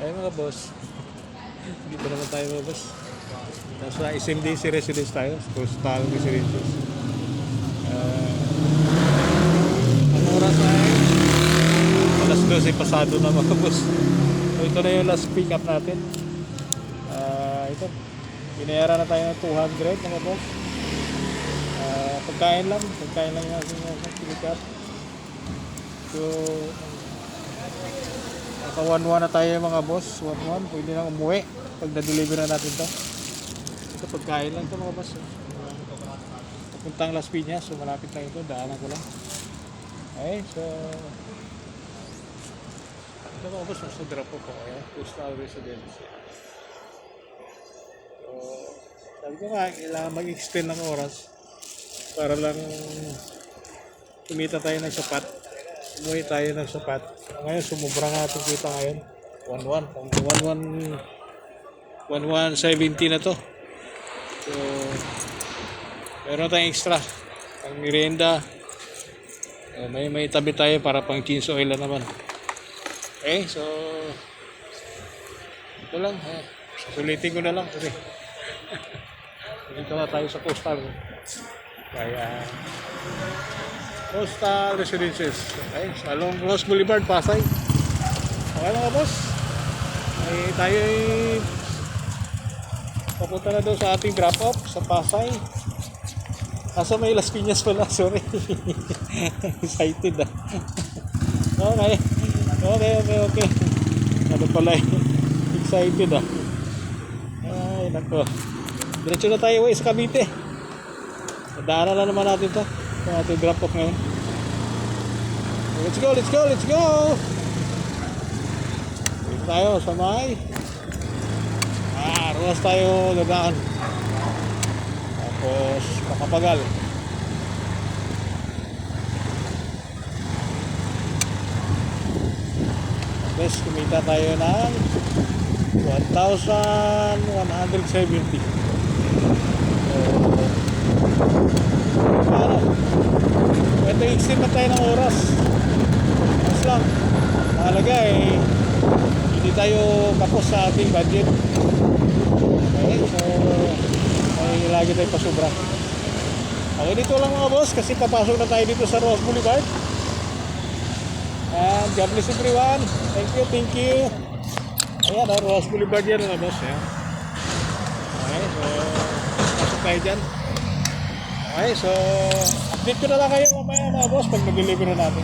Ay mga boss, hindi pa naman tayo mga boss. Nasa SMDC residence tayo, coastal residences. Ang oras ay alas 12 pasado na mga boss. So ito na yung last pick up natin. Ito, binayaran na tayo ng 200 mga boss. Pagkain lang yung ating pick up. So naka 1-1 na tayo mga boss. 1-1, pwede na umuwi pag na-deliver na natin to. Ito pagkain lang to mga boss. Papuntang Las Piñas, so malapit lang ito, daanan ko lang. Okay, so ito mga boss, mas drop po coastal residence. So sabi ko nga, kailangan mag-extend ng oras para lang kumita tayo ng sapat. Umuwi tayo ng sapat. Ngayon, sumubra nga ating kita ngayon. 1170 na to. So, meron tayong extra. Pang merienda. May tabi tayo para pang cheese oil na naman. Okay, so ito lang. Sulitin ko na lang. Okay. Dito na tayo sa coastal. Kaya coastal residences. Okay, sa Along Ross Boulevard, Pasay. Okay mga boss. Ay tayo ay papunta na doon sa ating drop off sa Pasay. Asa may Las Piñas pala, sorry. Excited ah. Okay. Ano pala excited ah. Ay nako. Diretso na tayo sa Cavite. Daanan na naman natin to. Yung ating drop off ngayon. Let's go! Dito tayo sa may ruwas tayo nagaan. Tapos Makapagal. Tapos kumita tayo ng 1,170. Ito extend na tayo ng oras. Mas lang mahalaga hindi tayo kapos sa ating budget. Okay, so may lagi tayo pasubra. Okay, dito lang mga boss kasi papasok na tayo dito sa Ross Boulevard. And God bless everyone. Thank you. Ayan, Ross Boulevard yan mga boss. Okay, so pasok tayo dyan. Okay, so update ko na lang kayo mamaya mga boss pag nag-deliver na natin.